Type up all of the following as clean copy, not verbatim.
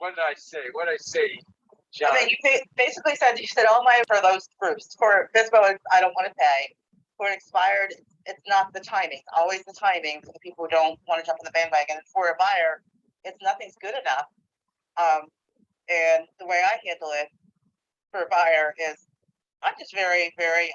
What did I say? What did I say, John? I mean, you basically said all my for those groups. For FISBO, I don't want to pay. For an expired, it's not the timing. Always the timing for the people who don't want to jump on the bandwagon. And for a buyer, it's nothing's good enough. And the way I handle it for a buyer is I'm just very, very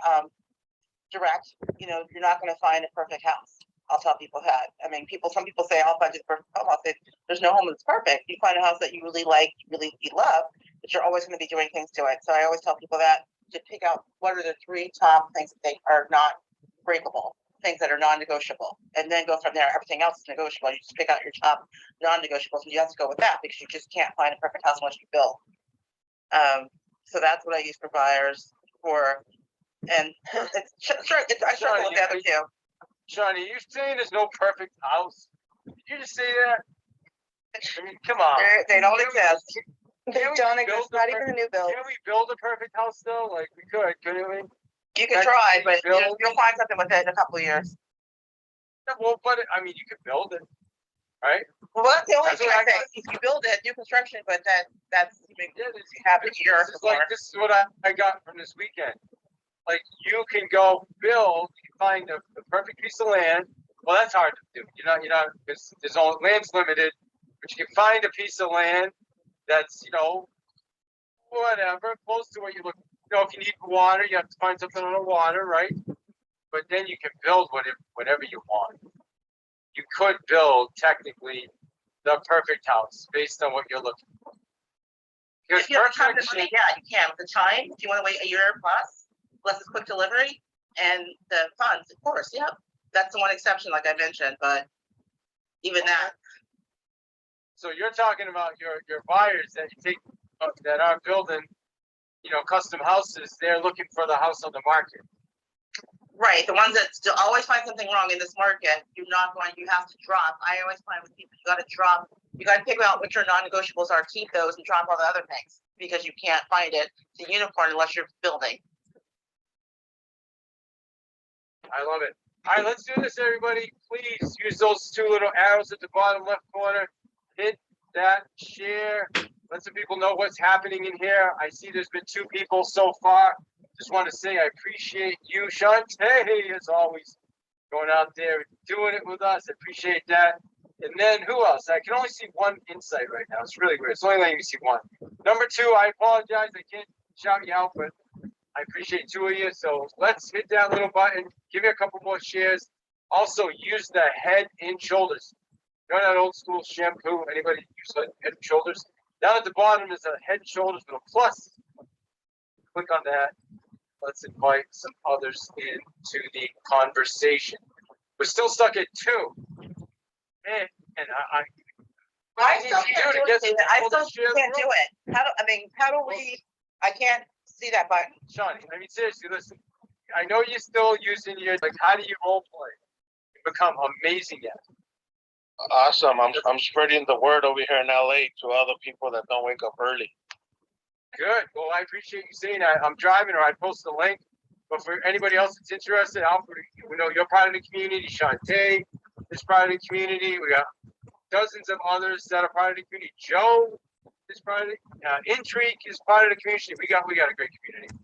direct. You know, you're not going to find a perfect house. I'll tell people that. I mean, some people say I'll find you the perfect home. I'll say there's no home that's perfect. You find a house that you really like, you love, but you're always going to be doing things to it. So I always tell people that to pick out what are the 3 top things that they are not breakable, things that are non-negotiable, and then go from there. Everything else is negotiable. You just pick out your top non-negotiables, and you have to go with that because you just can't find a perfect house unless you build. So that's what I use for buyers for, and it's sure I struggle with the other two. Johnny, you saying there's no perfect house? Did you just say that? I mean, come on. They don't exist. They don't exist. Not even a new build. Can we build a perfect house though? Like we could, couldn't we? You can try, but you'll find something with it in a couple of years. Yeah, well, but I mean, you could build it, right? Well, that's the only thing I say. If you build it, new construction, but that's you have a year. This is what I got from this weekend. Like you can go build, you find the perfect piece of land. Well, that's hard to do. You're not because there's only land's limited, but you can find a piece of land that's whatever close to what you look. If you need water, you have to find something on the water, right? But then you can build whatever you want. You could build technically the perfect house based on what you're looking for. Because if you have time to money, yeah, you can. With the time, if you want to wait a year plus it's quick delivery and the funds, of course, yeah. That's the one exception, like I mentioned, but even that. So you're talking about your buyers that you take that are building, custom houses. They're looking for the house on the market. Right, the ones that still always find something wrong in this market. You have to drop. I always find with people, you got to drop. You got to figure out what your non-negotiables are, keep those, and drop all the other things because you can't find it. It's a unicorn unless you're building. I love it. All right, let's do this, everybody. Please use those 2 little arrows at the bottom left corner. Hit that share. Let some people know what's happening in here. I see there's been 2 people so far. Just want to say I appreciate you, Shantae, as always, going out there doing it with us. I appreciate that. And then who else? I can only see 1 insight right now. It's really weird. It's only letting me see 1. Number 2, I apologize. I can't shout you out, but I appreciate 2 of you. So let's hit that little button. Give me a couple more shares. Also, use the head and shoulders. You know that old school shampoo? Anybody use head and shoulders? Down at the bottom is a head and shoulders with a plus. Click on that. Let's invite some others into the conversation. We're still stuck at 2. And I still can't do it. How do we? I can't see that button. Shawnee, I mean, seriously, listen. I know you're still using how do you role play and become amazing at it? Awesome. I'm spreading the word over here in LA to other people that don't wake up early. Good. Well, I appreciate you saying that. I'm driving, or I post the link. But for anybody else that's interested, Alfred, you're part of the community. Shantae is part of the community. We got dozens of others that are part of the community. Joe is part of the Intrigue is part of the community. We got a great community.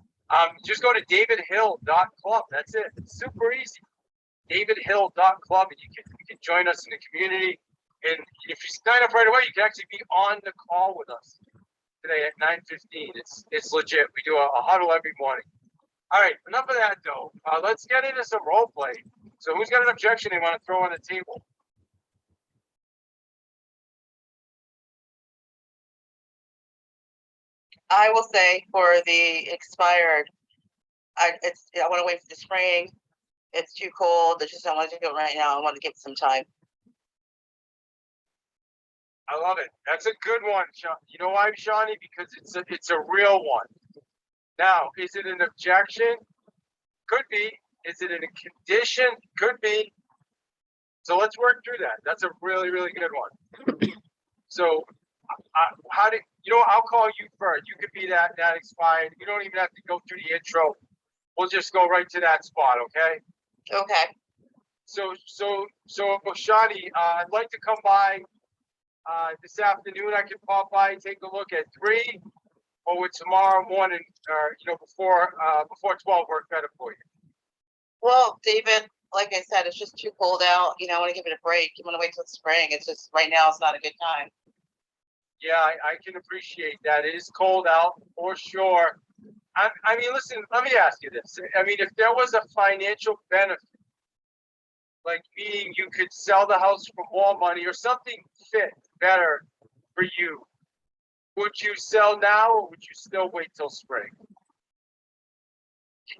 Just go to davidhill.club. That's it. It's super easy. davidhill.club, and you can join us in the community. And if you sign up right away, you can actually be on the call with us today at 9:15. It's legit. We do a huddle every morning. All right, enough of that though. Let's get into some role play. So who's got an objection they want to throw on the table? I will say for the expired, I want to wait for the spring. It's too cold. I just don't want to do it right now. I want to give it some time. I love it. That's a good one, Sean. You know why, Shawnee? Because it's a real one. Now, is it an objection? Could be. Is it in a condition? Could be. So let's work through that. That's a really, really good one. So, I'll call you first. You could be that expired. You don't even have to go through the intro. We'll just go right to that spot, okay? Okay. So, Shawnee, I'd like to come by this afternoon, I can pop by and take a look at 3, or would tomorrow morning, or, before 12 work better for you? Well, David, like I said, it's just too cold out. I want to give it a break. You want to wait till spring. It's just right now it's not a good time. Yeah, I can appreciate that. It is cold out for sure. I mean, listen, let me ask you this. I mean, if there was a financial benefit, like meaning you could sell the house for more money or something fit better for you, would you sell now or would you still wait till spring?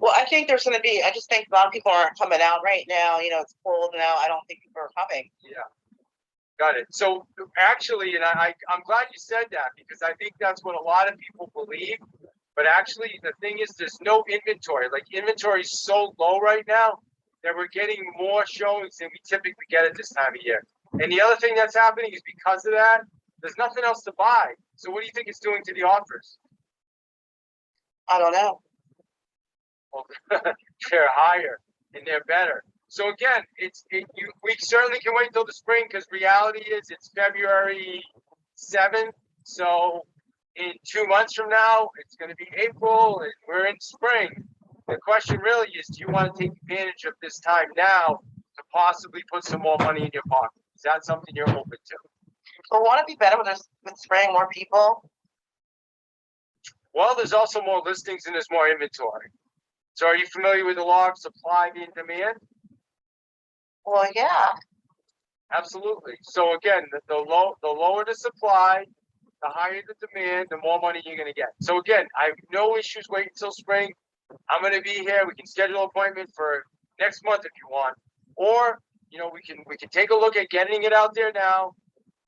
Well, I think there's going to be, I just think a lot of people aren't coming out right now. It's cold now. I don't think people are coming. Yeah. Got it. So actually, and I'm glad you said that, because I think that's what a lot of people believe. But actually, the thing is, there's no inventory. Like, inventory is so low right now that we're getting more showings than we typically get at this time of year. And the other thing that's happening is because of that, there's nothing else to buy. So what do you think it's doing to the offers? I don't know. Well, they're higher and they're better. So again, we certainly can wait till the spring, because reality is it's February 7th. So in 2 months from now, it's going to be April and we're in spring. The question really is, do you want to take advantage of this time now to possibly put some more money in your pocket? Is that something you're open to? Well, won't it be better with spraying more people? Well, there's also more listings and there's more inventory. So are you familiar with the law of supply and demand? Well, yeah. Absolutely. So again, the lower the supply, the higher the demand, the more money you're going to get. So again, I have no issues waiting until spring. I'm going to be here. We can schedule an appointment for next month if you want, or we can take a look at getting it out there now,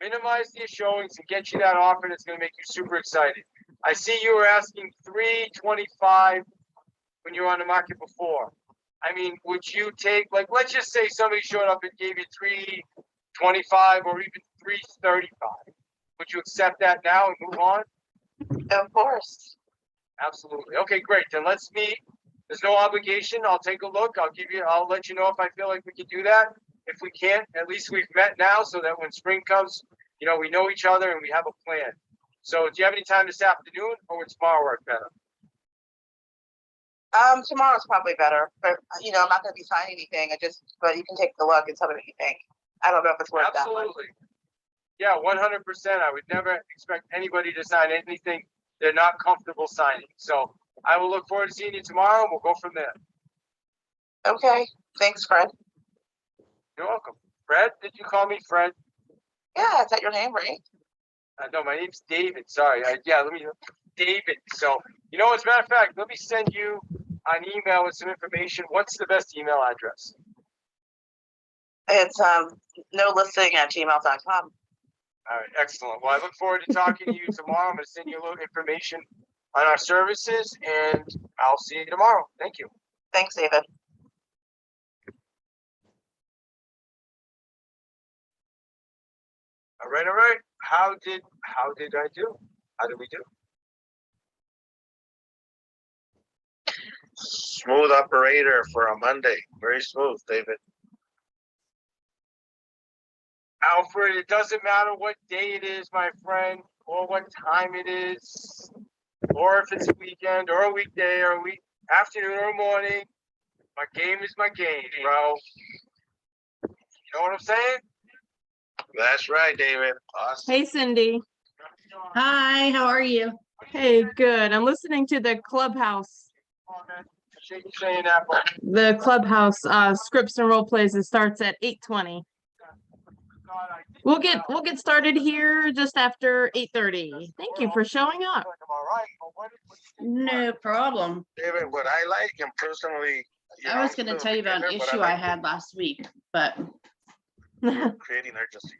minimize the showings, and get you that offer that's going to make you super excited. I see you were asking 325 when you were on the market before. I mean, would you take, like, let's just say somebody showed up and gave you 325 or even 335. Would you accept that now and move on? Of course. Absolutely. Okay, great. Then let's meet. There's no obligation. I'll take a look. I'll let you know if I feel like we can do that. If we can't, at least we've met now, so that when spring comes, we know each other and we have a plan. So do you have any time this afternoon, or would tomorrow work better? Tomorrow's probably better, but I'm not going to be signing anything. But you can take a look and tell me what you think. I don't know if it's worth that much. Absolutely. Yeah, 100%. I would never expect anybody to sign anything they're not comfortable signing. So I will look forward to seeing you tomorrow, and we'll go from there. Okay. Thanks, Fred. You're welcome. Fred? Did you call me Fred? Yeah, is that your name, right? No, my name's David. Sorry. David. So, as a matter of fact, let me send you an email with some information. What's the best email address? It's nolisting@gmail.com. All right, excellent. Well, I look forward to talking to you tomorrow. I'm going to send you a little information on our services, and I'll see you tomorrow. Thank you. Thanks, David. All right. How did I do? How did we do? Smooth operator for a Monday. Very smooth, David. Alfred, it doesn't matter what day it is, my friend, or what time it is, or if it's a weekend or a weekday or a afternoon or morning. My game is my game, bro. You know what I'm saying? That's right, David. Awesome. Hey, Cindy. Hi, how are you? Hey, good. I'm listening to the Clubhouse. Appreciate you saying that, but The Clubhouse scripts and role plays. It starts at 8:20. We'll get started here just after 8:30. Thank you for showing up. No problem. David, what I like, and personally, I was going to tell you about an issue I had last week, but creating urgency.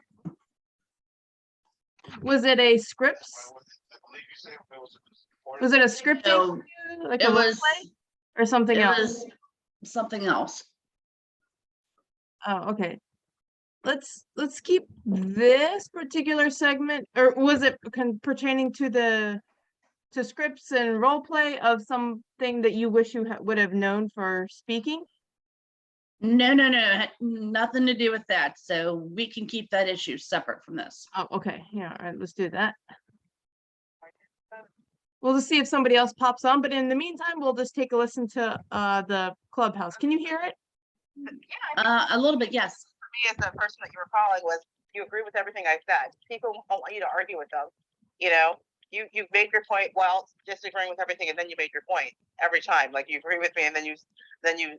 Was it a scripts? Was it a scripting? No, Like it a role was play or something it else? was something else. Oh, okay. Let's keep this particular segment, or was it pertaining to scripts and role play of something that you wish you would have known for speaking? No, nothing to do with that. So we can keep that issue separate from this. Oh, okay, yeah, all right, let's do that. We'll just see if somebody else pops on, but in the meantime, we'll just take a listen to the clubhouse. Can you hear it? A little bit, yes. Me as the person that you were calling was, you agree with everything I said. People don't want you to argue with them. You know, you made your point while disagreeing with everything, and then you made your point every time. Like, you agree with me, and then you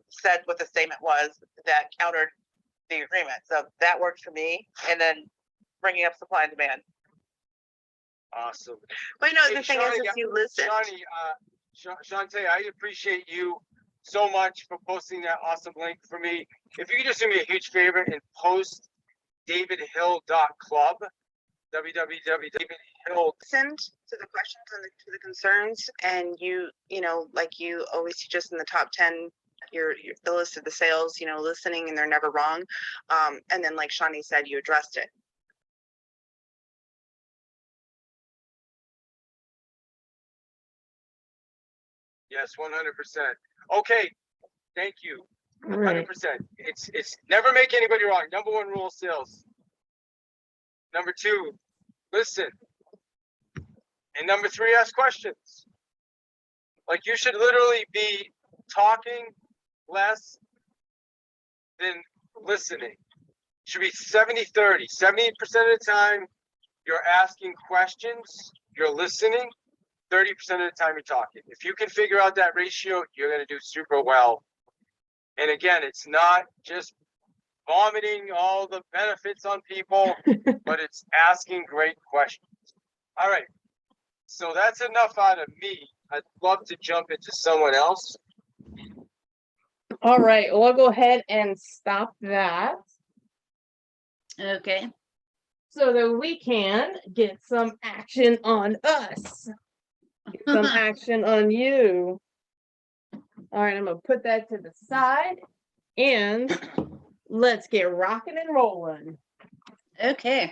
said what the statement was that countered the agreement. So that worked for me. And then bringing up supply and demand. Awesome. But you know, Hey, the thing Shawnee, is you listen. Shawnee, Shantae, I appreciate you so much for posting that awesome link for me. If you could just do me a huge favor and post davidhill.club, www.davidhill. Listened to the questions and to the concerns, and you know, like you always teach us in the top 10, you're the list of the sales, you know, listening, and they're never wrong. And then, like Shawnee said, you addressed it. Yes, 100%. Okay, thank you. Right. 100%. It's never make anybody wrong. Number one rule of sales. Number two, listen. And number three, ask questions. Like, you should literally be talking less than listening. It should be 70-30. 70% of the time you're asking questions, you're listening. 30% of the time you're talking. If you can figure out that ratio, you're going to do super well. And again, it's not just vomiting all the benefits on people, but it's asking great questions. All right. So that's enough out of me. I'd love to jump into someone else. All right, well, I'll go ahead and stop that Okay. so that we can get some action on us. Get some action on you. All right, I'm gonna put that to the side and let's get rocking and rolling. Okay.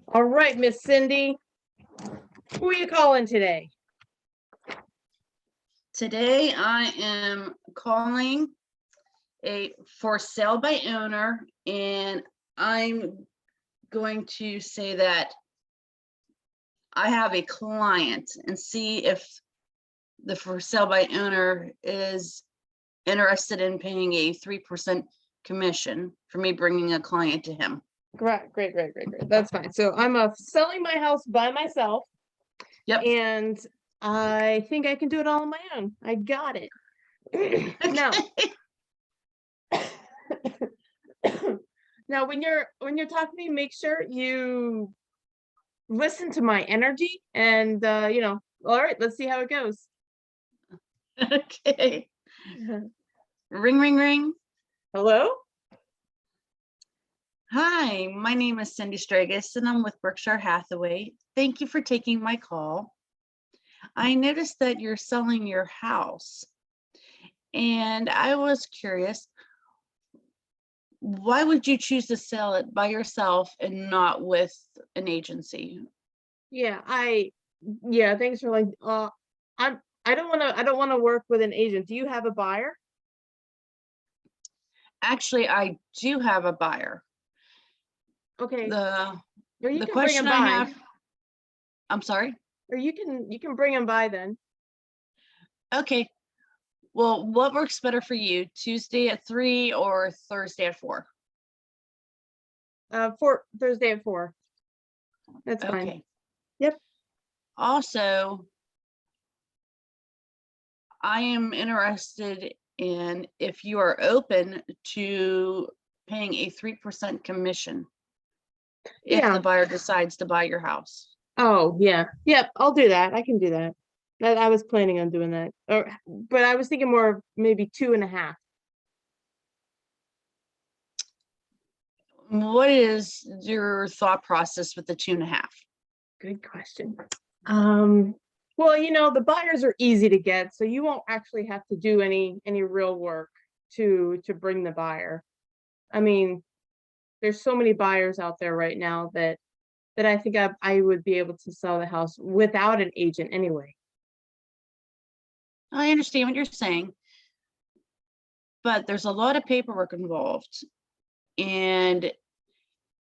All right, Miss Cindy, who are you calling today? Today I am calling a for sale by owner, and I'm going to say that I have a client and see if the for sale by owner is interested in paying a 3% commission for me bringing a client to him. Great. That's fine. So I'm selling my house by myself. Yep. And I think I can do it all on my own. I got it. Now, now when you're talking to me, make sure you listen to my energy and you know, all right, let's see how it goes. Okay. Ring, ring, ring. Hello? Hi, my name is Cindy Stragus and I'm with Berkshire Hathaway. Thank you for taking my call. I noticed that you're selling your house and I was curious, why would you choose to sell it by yourself and not with an agency? Yeah, thanks for like I don't want to work with an agent. Do you have a buyer? Actually, I do have a buyer. Okay. The Or you the can bring question him I by. have, I'm sorry. Or you can bring him by then. Okay. Well, what works better for you? Tuesday at 3 or Thursday at 4? For Thursday at 4. That's fine. Okay. Yep. Also, I am interested in if you are open to paying a 3% commission if Yeah. the buyer decides to buy your house. Oh, yeah. Yep, I'll do that. I can do that. I was planning on doing that. But I was thinking more of maybe 2.5. What is your thought process with the 2.5? Good question. Well, you know, the buyers are easy to get, so you won't actually have to do any real work to bring the buyer. I mean, there's so many buyers out there right now that I think I would be able to sell the house without an agent anyway. I understand what you're saying. but there's a lot of paperwork involved. And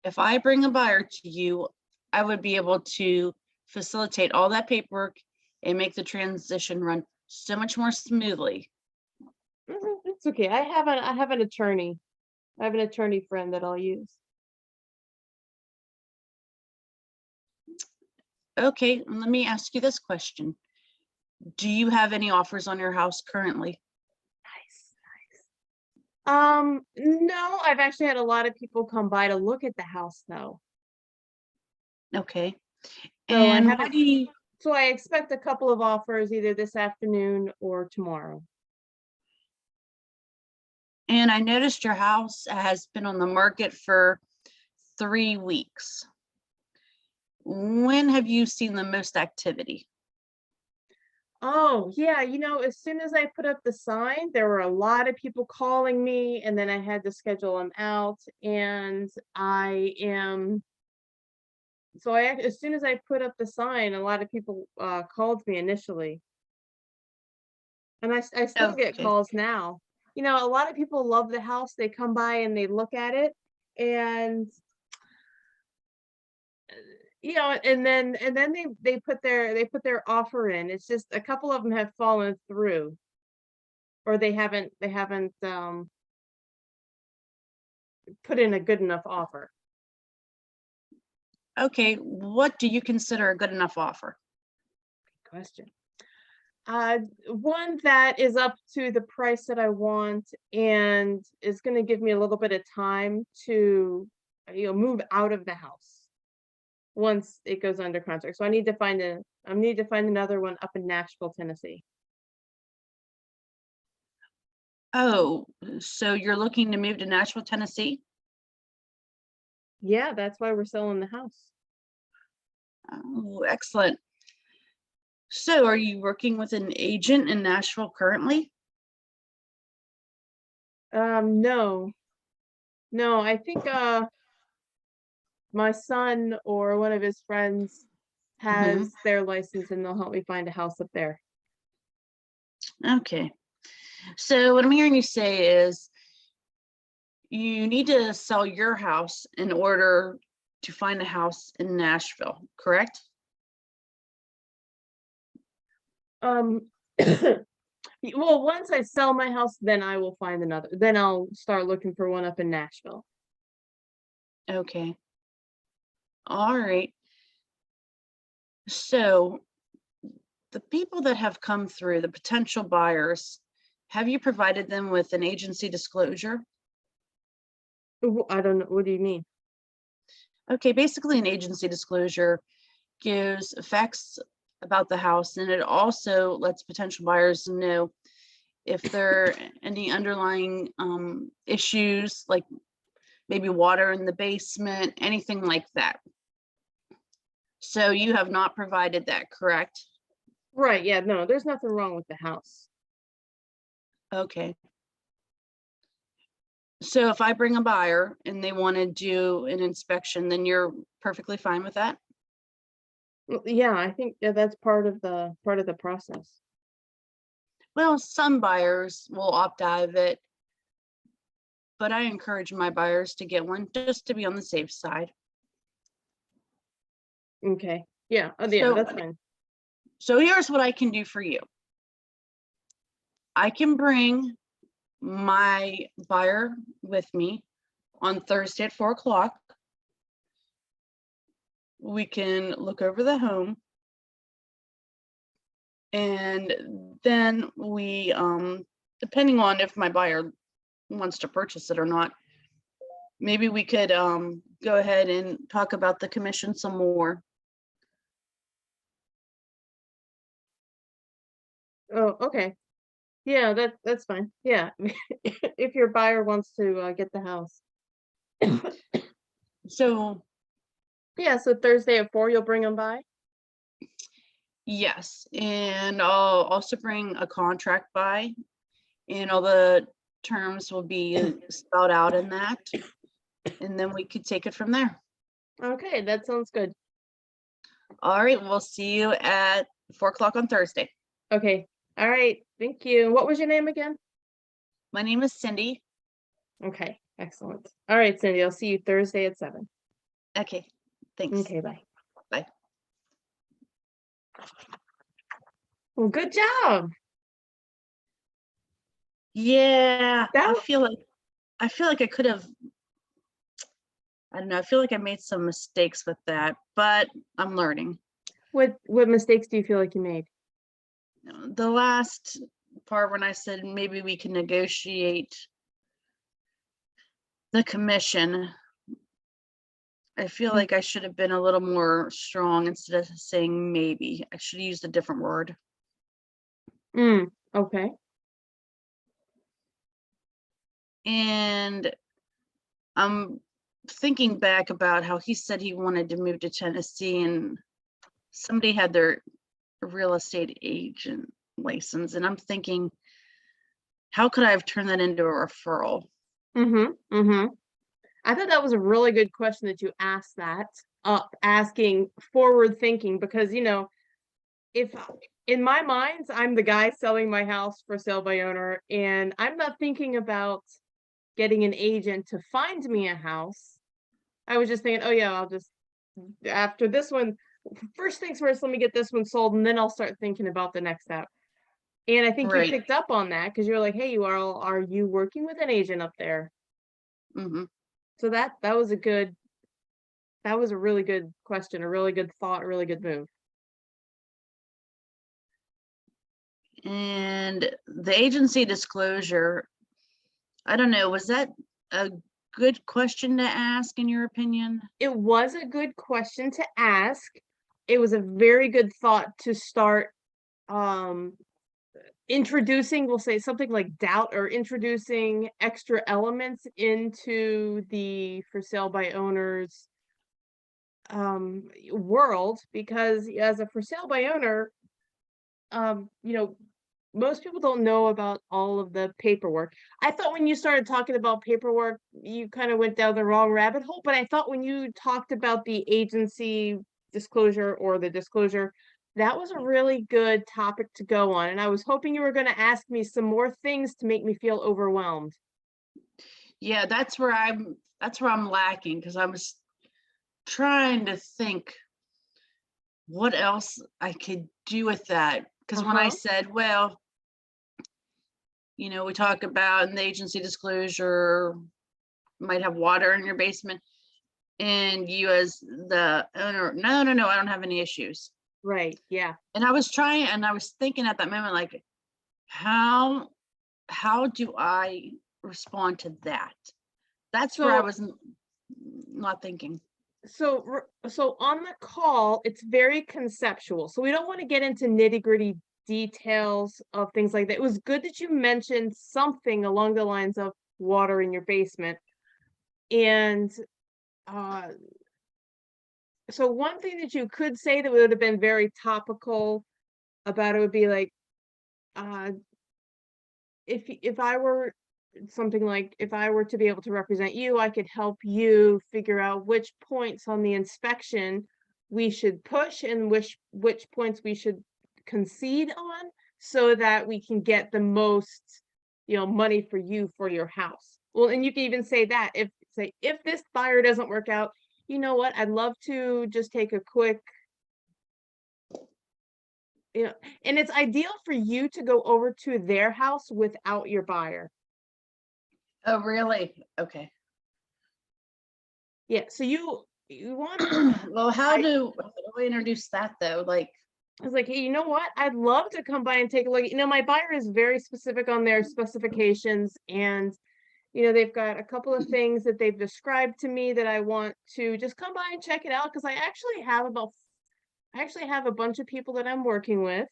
if I bring a buyer to you, I would be able to facilitate all that paperwork and make the transition run so much more smoothly. It's okay. I have an attorney. I have an attorney friend that I'll use. Okay, let me ask you this question. Do you have any offers on your house currently? Nice. No, I've actually had a lot of people come by to look at the house though. Okay. So I And haven't- So I expect a couple of offers either this afternoon or tomorrow. and I noticed your house has been on the market for 3 weeks. When have you seen the most activity? Oh, yeah, as soon as I put up the sign, there were a lot of people calling me, and then I had to schedule them out, and as soon as I put up the sign, a lot of people called me initially. And I still get Okay. calls now. A lot of people love the house. They come by and they look at it, and and then they put their offer in. It's just a couple of them have fallen through, or they haven't put in a good enough offer. Okay, what do you consider a good enough offer? Question. One that is up to the price that I want and is going to give me a little bit of time to move out of the house once it goes under contract. So I need to find another one up in Nashville, Tennessee. Oh, so you're looking to move to Nashville, Tennessee? Yeah, that's why we're selling the house. Oh, excellent. So are you working with an agent in Nashville currently? No, I think my son or one of his friends has their license, and they'll help me find a house up there. Okay. So what I'm hearing you say is you need to sell your house in order to find a house in Nashville, correct? Well, once I sell my house, then I will find another. Then I'll start looking for one up in Nashville. Okay. All right. So the people that have come through, the potential buyers, have you provided them with an agency disclosure? I don't know. What do you mean? Okay, basically an agency disclosure gives facts about the house, and it also lets potential buyers know if there are any underlying issues, like maybe water in the basement, anything like that. So you have not provided that, correct? Right. Yeah. No, there's nothing wrong with the house. Okay. So if I bring a buyer and they want to do an inspection, then you're perfectly fine with that? Well, yeah, I think that's part of the process. Well, some buyers will opt out of it, but I encourage my buyers to get one just to be on the safe side. Okay. Yeah. Yeah, So- that's fine. So here's what I can do for you. I can bring my buyer with me on Thursday at 4 o'clock. We can look over the home. And then we, depending on if my buyer wants to purchase it or not, maybe we could go ahead and talk about the commission some more. Oh, okay. Yeah, that's fine. Yeah. If your buyer wants to get the house. So Yeah, so Thursday at 4, you'll bring them by? yes, and I'll also bring a contract by, and all the terms will be spelled out in that. And then we could take it from there. Okay, that sounds good. All right, we'll see you at 4 o'clock on Thursday. Okay. All right. Thank you. What was your name again? My name is Cindy. Okay, excellent. All right, Cindy, I'll see you Thursday at 7. Okay, thanks. Okay, bye. Bye. Well, good job. Yeah, That I w- feel like I could have, I don't know, I feel like I made some mistakes with that, but I'm learning. What mistakes do you feel like you made? The last part when I said maybe we can negotiate the commission, I feel like I should have been a little more strong instead of saying maybe. I should have used a different word. Okay. And I'm thinking back about how he said he wanted to move to Tennessee and somebody had their real estate agent license. And I'm thinking, how could I have turned that into a referral? I thought that was a really good question that you asked that, asking forward thinking, because, if in my mind, I'm the guy selling my house for sale by owner, and I'm not thinking about getting an agent to find me a house. I was just thinking, oh yeah, I'll just, after this one, first things first, let me get this one sold, and then I'll start thinking about the next step. And I think you Right. picked up on that because you're like, hey, are you working with an agent up there? Hmm. So that was a really good question, a really good thought, a really good move. And the agency disclosure, I don't know, was that a good question to ask in your opinion? It was a good question to ask. It was a very good thought to start introducing, we'll say something like doubt, or introducing extra elements into the for sale by owners world, because as a for sale by owner, most people don't know about all of the paperwork. I thought when you started talking about paperwork, you kind of went down the wrong rabbit hole, but I thought when you talked about the agency disclosure or the disclosure, that was a really good topic to go on. And I was hoping you were going to ask me some more things to make me feel overwhelmed. Yeah, that's where I'm lacking, because I was trying to think what else I could do with that. Because when I said, well, we talk about in the agency disclosure, might have water in your basement, and you as the owner, no, I don't have any issues. Right. Yeah. And I was thinking at that moment, like, how do I respond to that? That's where I was not thinking. So on the call, it's very conceptual. So we don't want to get into nitty-gritty details of things like that. It was good that you mentioned something along the lines of water in your basement. And so one thing that you could say that would have been very topical about it would be like, if I were something like, if I were to be able to represent you, I could help you figure out which points on the inspection we should push and which points we should concede on, so that we can get the most, money for you for your house. Well, and you can even say that if this buyer doesn't work out, you know what, I'd love to just take a quick, and it's ideal for you to go over to their house without your buyer. Oh, really? Okay. Yeah, so you want Well, how do we introduce that though? Like, I was like, hey, you know what? I'd love to come by and take a look. My buyer is very specific on their specifications, and they've got a couple of things that they've described to me that I want to just come by and check it out, because I actually have a bunch of people that I'm working with,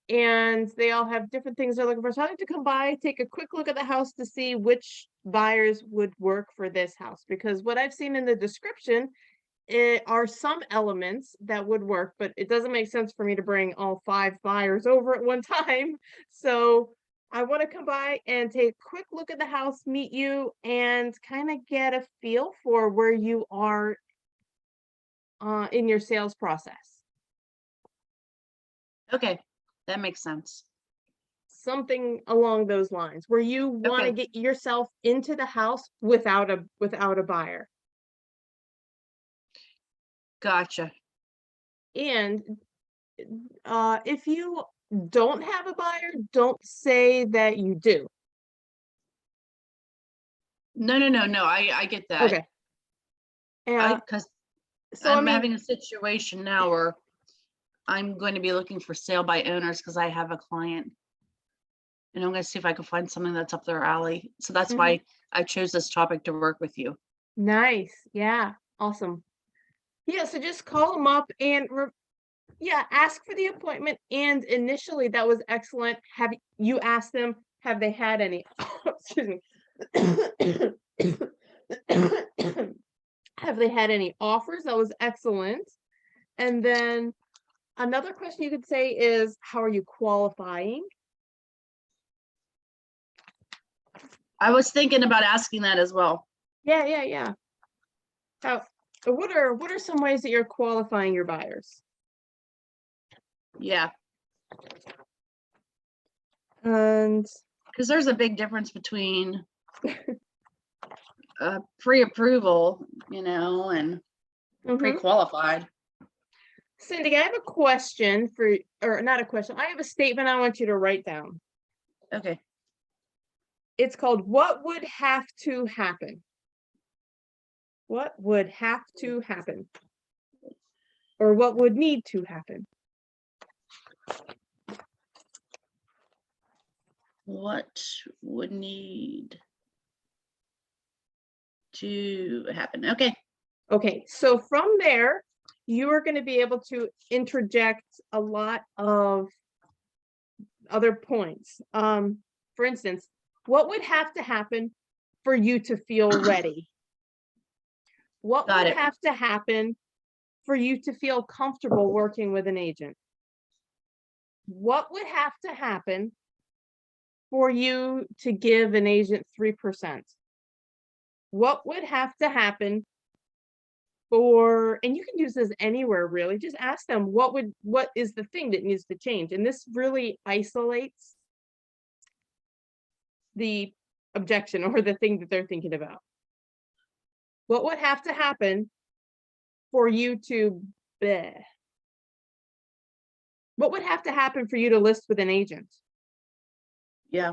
and they all have different things they're looking for. So I like to come by, take a quick look at the house to see which buyers would work for this house, because what I've seen in the description, are some elements that would work, but it doesn't make sense for me to bring all 5 buyers over at one time. So I want to come by and take a quick look at the house, meet you, and kind of get a feel for where you are in your sales process. okay, that makes sense. something along those lines, where you want to Okay. get yourself into the house without a buyer. Gotcha. And if you don't have a buyer, don't say that you do. No, I get that. Okay. Yeah. Because So I I'm mean, having a situation now where I'm going to be looking for sale by owners because I have a client. And I'm gonna see if I can find something that's up their alley. So that's Mhm. why I chose this topic to work with you. nice. Yeah. Awesome. Yeah. So just call them up and yeah, ask for the appointment. And initially, that was excellent. Have you asked them? Have they had any? Excuse me. Have they had any offers? That was excellent. And then another question you could say is, how are you qualifying? I was thinking about asking that as well. Yeah, yeah, yeah. How, what are some ways that you're qualifying your buyers? Yeah, And because there's a big difference between pre-approval, and mhm. pre-qualified. Cindy, I have a question for, or not a question. I have a statement I want you to write down. Okay. It's called, what would have to happen? What would have to happen? Or what would need to happen? What would need to happen? Okay. Okay, so from there, you are going to be able to interject a lot of other points. For instance, what would have to happen for you to feel ready? What Got would it. have to happen for you to feel comfortable working with an agent? What would have to happen for you to give an agent 3%? What would have to happen for, and you can use this anywhere really, just ask them what is the thing that needs to change? And this really isolates the objection or the thing that they're thinking about. What would have to happen for you to bleh? What would have to happen for you to list with an agent? Yeah.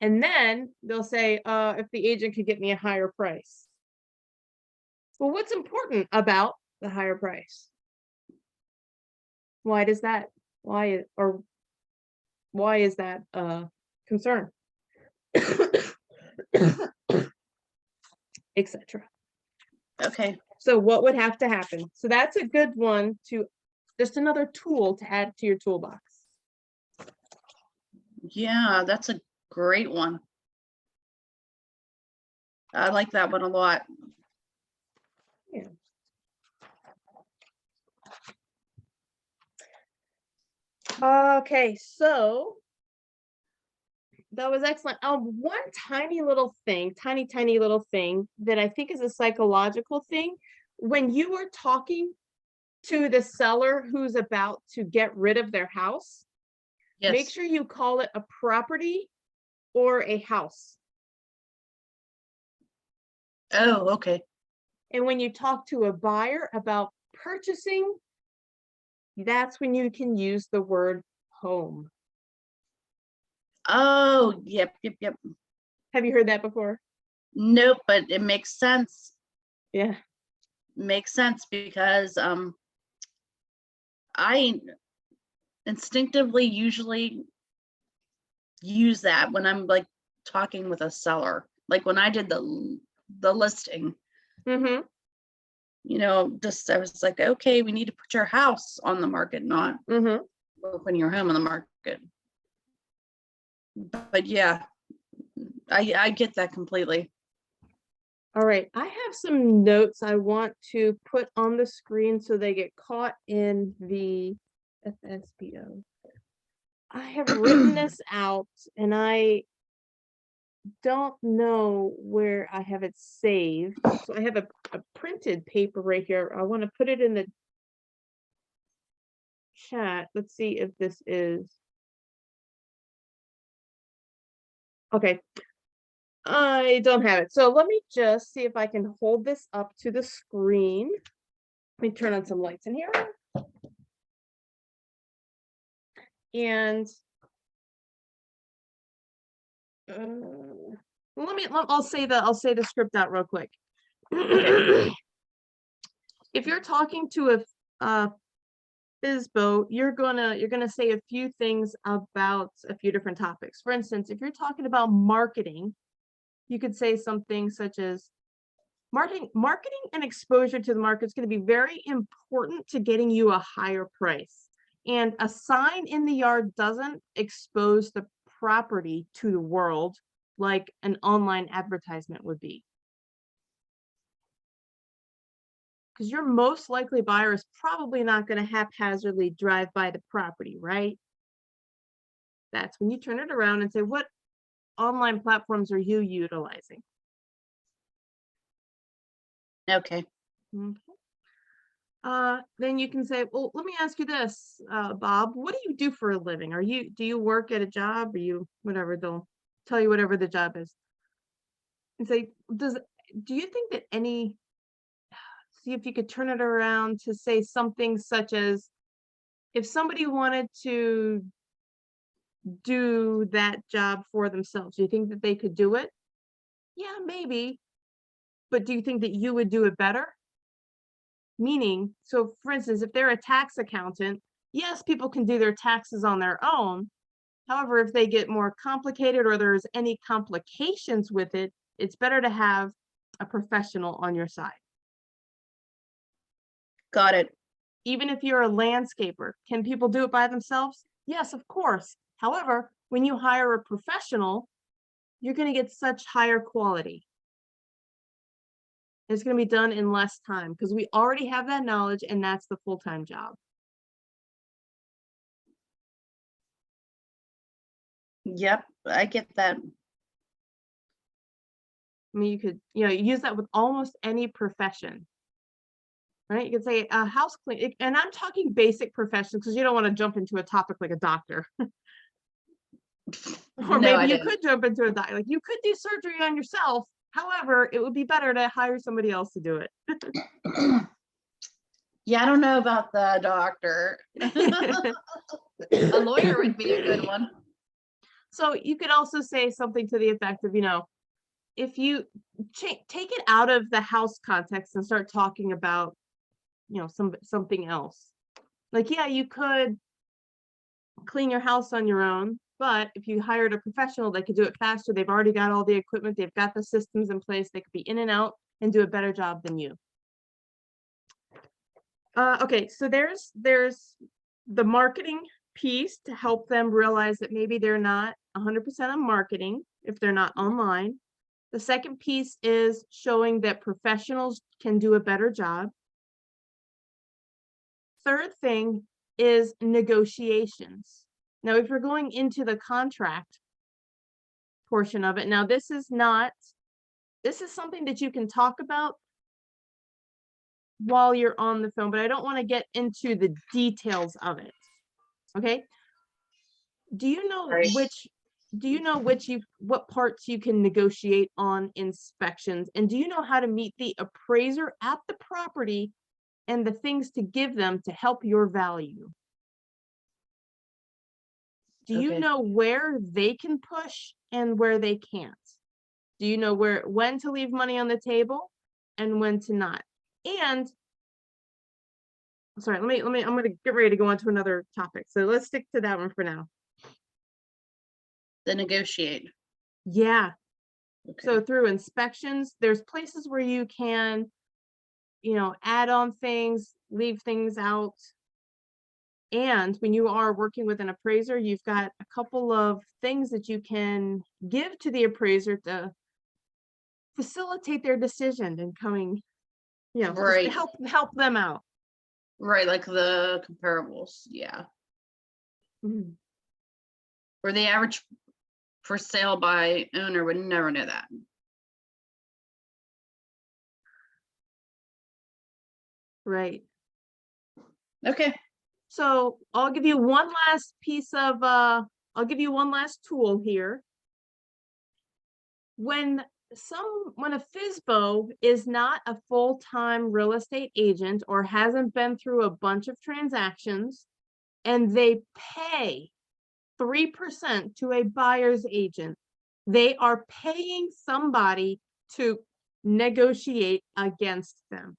And then they'll say, if the agent could get me a higher price. Well, what's important about the higher price? Why does that, why is that a concern? Etc. Okay. So what would have to happen? So that's a good one, to just another tool to add to your toolbox. Yeah, that's a great one. I like that one a lot. Yeah. Okay, so that was excellent. One tiny little thing, tiny little thing that I think is a psychological thing. When you are talking to the seller who's about to get rid of their house, make Yes. sure you call it a property or a house. Oh, okay. And when you talk to a buyer about purchasing, that's when you can use the word home. Oh, yep. Have you heard that before? Nope, but it makes sense. Yeah. Makes sense because I instinctively usually use that when I'm like talking with a seller. Like when I did the listing, Mm-hmm. just I was like, okay, we need to put your house on the market, not Mm-hmm. putting your home on the market. But yeah, I get that completely. All right, I have some notes I want to put on the screen so they get caught in the FSBO. I have written this out and I don't know where I have it saved. So I have a printed paper right here. I want to put it in the chat. Let's see if this is Okay. I don't have it. So let me just see if I can hold this up to the screen. Let me turn on some lights in here. And I'll say the script out real quick. If you're talking to a FISBO, you're gonna say a few things about a few different topics. For instance, if you're talking about marketing, you could say something such as marketing and exposure to the market is going to be very important to getting you a higher price. And a sign in the yard doesn't expose the property to the world like an online advertisement would be. Because your most likely buyer is probably not going to haphazardly drive by the property, right? That's when you turn it around and say, what online platforms are you utilizing? Okay. Okay. Then you can say, well, let me ask you this, Bob, what do you do for a living? Do you work at a job, or you, whatever, they'll tell you whatever the job is. And say, do you think that see if you could turn it around to say something such as, if somebody wanted to do that job for themselves, do you think that they could do it? Yeah, maybe. But do you think that you would do it better? Meaning, so for instance, if they're a tax accountant, yes, people can do their taxes on their own. However, if they get more complicated or there's any complications with it, it's better to have a professional on your side. Got it. Even if you're a landscaper, can people do it by themselves? Yes, of course. However, when you hire a professional, you're going to get such higher quality. It's going to be done in less time because we already have that knowledge, and that's the full-time job. Yep, I get that. I mean, you could, use that with almost any profession, right? You could say a house clean, and I'm talking basic professions because you don't want to jump into a topic like a doctor. Or No, maybe I you didn't. could jump into a doctor, like you could do surgery on yourself. However, it would be better to hire somebody else to do it. Yeah, I don't know about the doctor. A lawyer would be a good one. So you could also say something to the effect of, if you take it out of the house context and start talking about, something else. Like, yeah, you could clean your house on your own, but if you hired a professional, they could do it faster. They've already got all the equipment. They've got the systems in place. They could be in and out and do a better job than you. Okay, so there's the marketing piece to help them realize that maybe they're not 100% on marketing if they're not online. The second piece is showing that professionals can do a better job. Third thing is negotiations. Now, if you're going into the contract portion of it, now this is something that you can talk about while you're on the phone, but I don't want to get into the details of it. Okay. Do you know what parts you can negotiate on inspections? And do you know how to meet the appraiser at the property and the things to give them to help your value? Do you know where they can push and where they can't? Do you know when to leave money on the table and when to not? And sorry, I'm going to get ready to go on to another topic. So let's stick to that one for now. The negotiate. Yeah. Okay. So through inspections, there's places where you can, add on things, leave things out. And when you are working with an appraiser, you've got a couple of things that you can give to the appraiser to facilitate their decision and coming, Right. just help them out. Right, like the comparables, yeah. Mhm. Where the average for sale by owner would never know that. Right. Okay. So I'll give you one last piece of I'll give you one last tool here. when a FSBO is not a full-time real estate agent or hasn't been through a bunch of transactions and they pay 3% to a buyer's agent, they are paying somebody to negotiate against them.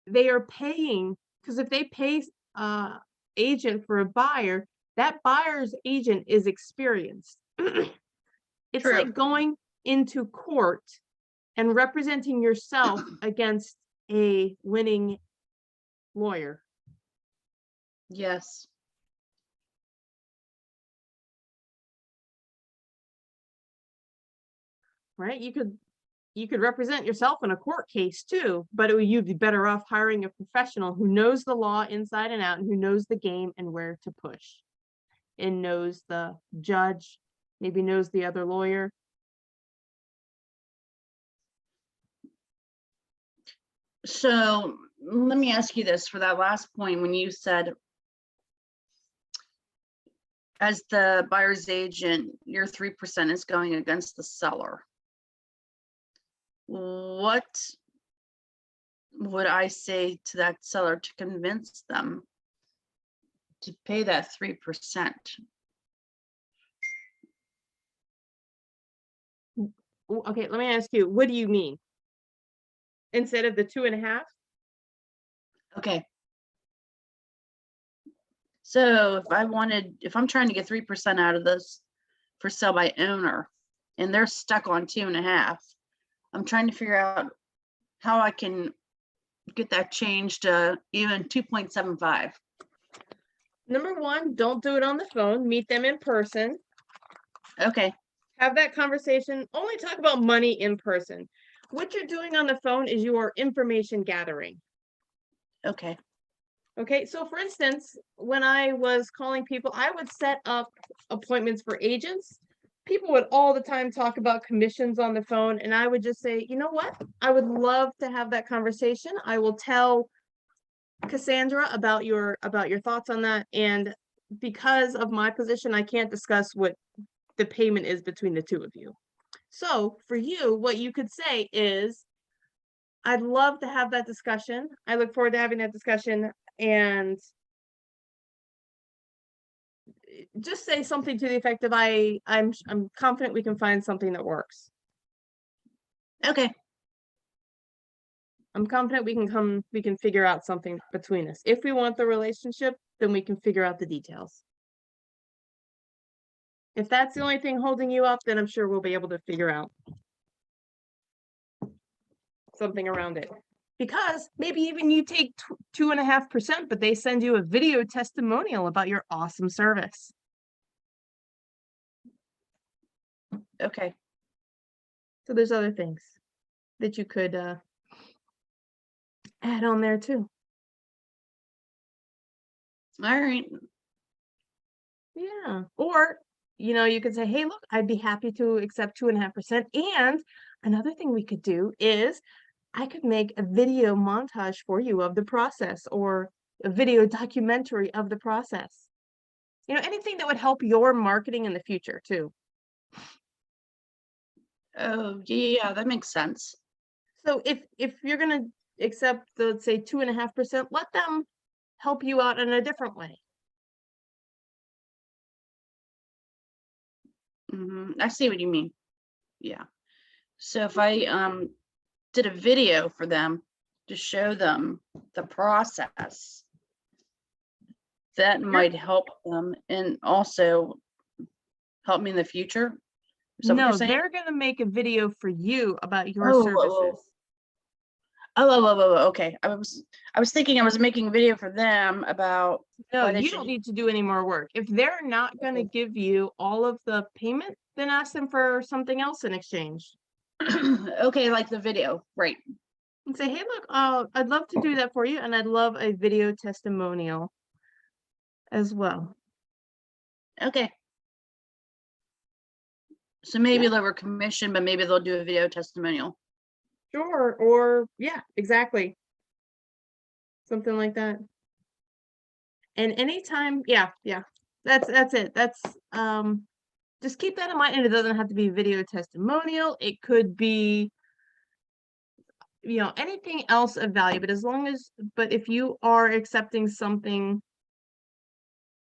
They are paying, because if they pay agent for a buyer, that buyer's agent is experienced. It's True. like going into court and representing yourself against a winning lawyer. Yes. Right? You could represent yourself in a court case too, but you'd be better off hiring a professional who knows the law inside and out and who knows the game and where to push and knows the judge, maybe knows the other lawyer. So let me ask you this for that last point, when you said as the buyer's agent, your 3% is going against the seller. What would I say to that seller to convince them to pay that 3%? Okay, let me ask you, what do you mean? Instead of the 2.5? Okay. So if I'm trying to get 3% out of this for sale by owner and they're stuck on 2.5, I'm trying to figure out how I can get that changed to even 2.75. Number one, don't do it on the phone, meet them in person, Okay, have that conversation, only talk about money in person. What you're doing on the phone is you are information gathering. okay, Okay, so for instance, when I was calling people, I would set up appointments for agents. People would all the time talk about commissions on the phone, and I would just say, you know what? I would love to have that conversation. I will tell Cassandra about your thoughts on that. And because of my position, I can't discuss what the payment is between the two of you. So for you, what you could say is, I'd love to have that discussion. I look forward to having that discussion, and just say something to the effect of, I'm confident we can find something that works. okay, I'm confident we can figure out something between us. If we want the relationship, then we can figure out the details. If that's the only thing holding you up, then I'm sure we'll be able to figure out something around it. Because maybe even you take 2.5%, but they send you a video testimonial about your awesome service. okay. So there's other things that you could add on there too. All right. Yeah. Or, you could say, hey, look, I'd be happy to accept 2.5%. And another thing we could do is I could make a video montage for you of the process, or a video documentary of the process. Anything that would help your marketing in the future too. Oh, yeah, that makes sense. So if you're gonna accept, let's say 2.5%, let them help you out in a different way. I see what you mean. Yeah. So if I did a video for them to show them the process, that might help them and also help me in the future. Is that what No, you're saying? they're gonna make a video for you about your Oh, services. okay. I was thinking I was making a video for them about No, why they you should. don't need to do any more work. If they're not gonna Okay. give you all of the payment, then ask them for something else in exchange. Okay, like the video, right? And say, hey, look, I'd love to do that for you, and I'd love a video testimonial as well. Okay. So maybe lower commission, but maybe they'll do a video testimonial. Sure, or yeah, exactly. Something like that. And anytime, yeah, that's it. That's just keep that in mind, and it doesn't have to be video testimonial. It could be, you know, anything else of value, but as long as, but if you are accepting something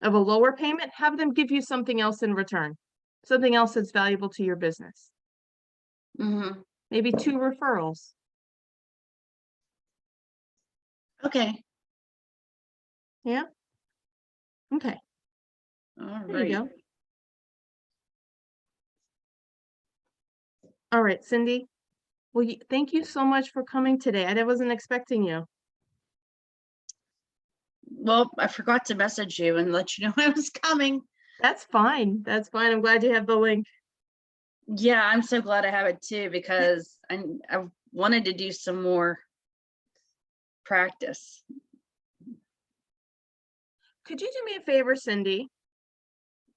of a lower payment, have them give you something else in return, something else that's valuable to your business. Mm-hmm. Maybe 2 referrals. Okay, Yeah. Okay. all There you right. go. All right, Cindy. Well, thank you so much for coming today. I wasn't expecting you. Well, I forgot to message you and let you know I was coming. That's fine. That's fine. I'm glad you have the link. Yeah, I'm so glad I have it too, because I wanted to do some more practice. Could you do me a favor, Cindy?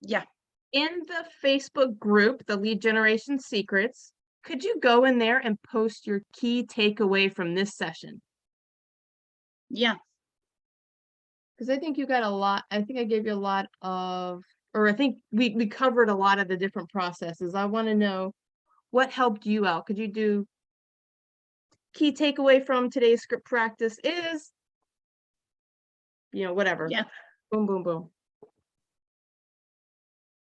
Yeah, In the Facebook group, the Lead Generation Secrets, could you go in there and post your key takeaway from this session? yeah, Because I think you got a lot. I think I gave you a lot of, or I think we covered a lot of the different processes. I want to know what helped you out. Could you do key takeaway from today's script practice is, you know, whatever. yeah. Boom, boom, boom.